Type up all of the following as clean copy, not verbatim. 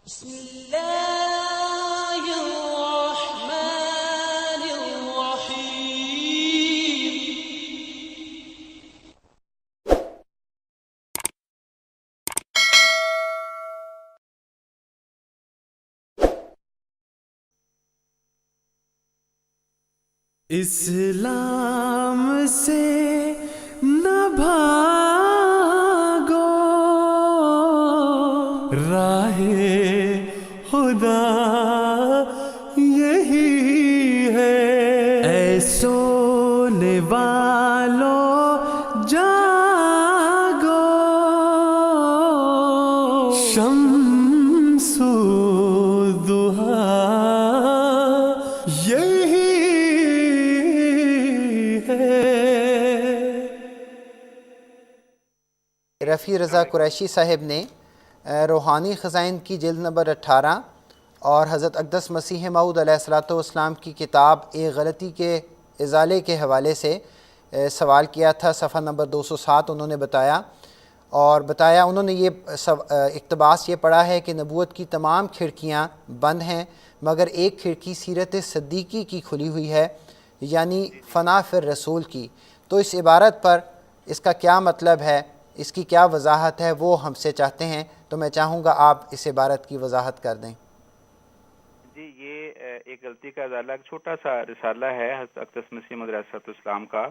بسم اللہ الرحمن الرحیم۔ اسلام سے نہ بھاگو، راہ خدا یہی ہے۔ اے سونے والو جاگو، شمس الضحیٰ یہی رفیع رضا قریشی صاحب نے روحانی خزائن کی جلد نمبر 18 اور حضرت اقدس مسیح موعود علیہ الصلوۃ والسلام کی کتاب ایک غلطی کے ازالے کے حوالے سے سوال کیا تھا۔ صفحہ نمبر 207 انہوں نے بتایا انہوں نے یہ اقتباس یہ پڑھا ہے کہ نبوت کی تمام کھڑکیاں بند ہیں مگر ایک کھڑکی سیرت صدیقی کی کھلی ہوئی ہے، یعنی فنا فی الرسول کی۔ تو اس عبارت پر اس کا کیا مطلب ہے، اس کی کیا وضاحت ہے، وہ ہم سے چاہتے ہیں، تو میں چاہوں گا آپ اس عبارت کی وضاحت کر دیں۔ جی، یہ ایک غلطی کا ازالہ ایک چھوٹا سا رسالہ ہے حضرت اقدس مسیح موعود علیہ السلام کا۔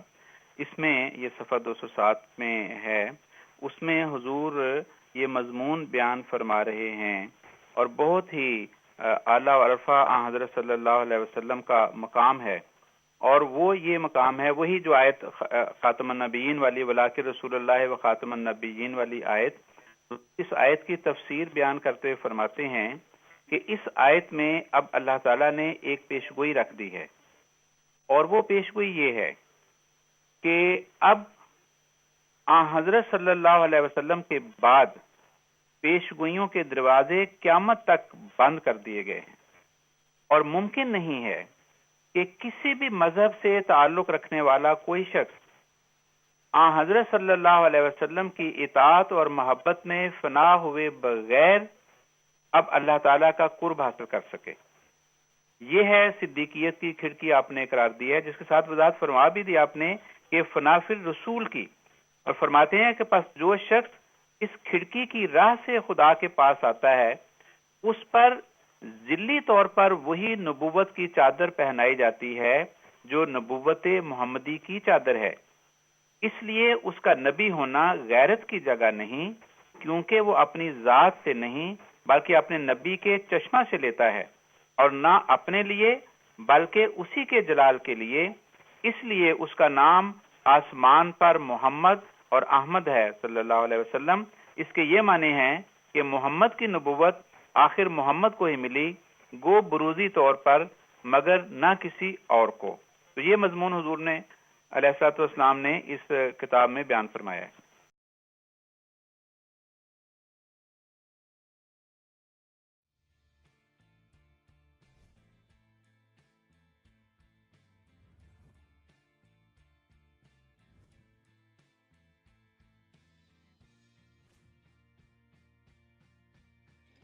اس میں یہ صفحہ 207 میں ہے، اس میں حضور یہ مضمون بیان فرما رہے ہیں اور بہت ہی اعلیٰ و عرفہ حضرت صلی اللہ علیہ وسلم کا مقام ہے، اور وہ یہ مقام ہے وہی جو آیت خاتم النبیین والی ولاکن رسول اللہ و خاتم النبیین والی آیت۔ اس آیت کی تفسیر بیان کرتے ہوئے فرماتے ہیں کہ اس آیت میں اب اللہ تعالیٰ نے ایک پیشگوئی رکھ دی ہے، اور وہ پیشگوئی یہ ہے کہ اب حضرت صلی اللہ علیہ وسلم کے بعد پیشگوئیوں کے دروازے قیامت تک بند کر دیے گئے ہیں، اور ممکن نہیں ہے کہ کسی بھی مذہب سے تعلق رکھنے والا کوئی شخص حضرت صلی اللہ علیہ وسلم کی اطاعت اور محبت میں فنا ہوئے بغیر اب اللہ تعالیٰ کا قرب حاصل کر سکے۔ یہ ہے صدیقیت کی کھڑکی آپ نے قرار دی ہے، جس کے ساتھ وضاحت فرما بھی دی آپ نے کہ فنا فی الرسول کی، اور فرماتے ہیں کہ پس جو شخص اس کھڑکی کی راہ سے خدا کے پاس آتا ہے اس پر ذلی طور پر وہی نبوت کی چادر پہنائی جاتی ہے جو نبوت محمدی کی چادر ہے۔ اس لیے اس کا نبی ہونا غیرت کی جگہ نہیں، کیونکہ وہ اپنی ذات سے نہیں بلکہ اپنے نبی کے چشمہ سے لیتا ہے، اور نہ اپنے لیے بلکہ اسی کے جلال کے لیے۔ اس لیے اس کا نام آسمان پر محمد اور احمد ہے صلی اللہ علیہ وسلم۔ اس کے یہ معنی ہیں کہ محمد کی نبوت آخر محمد کو ہی ملی، گو بروزی طور پر، مگر نہ کسی اور کو۔ تو یہ مضمون حضور نے علیہ الصلوۃ والسلام نے اس کتاب میں بیان فرمایا ہے۔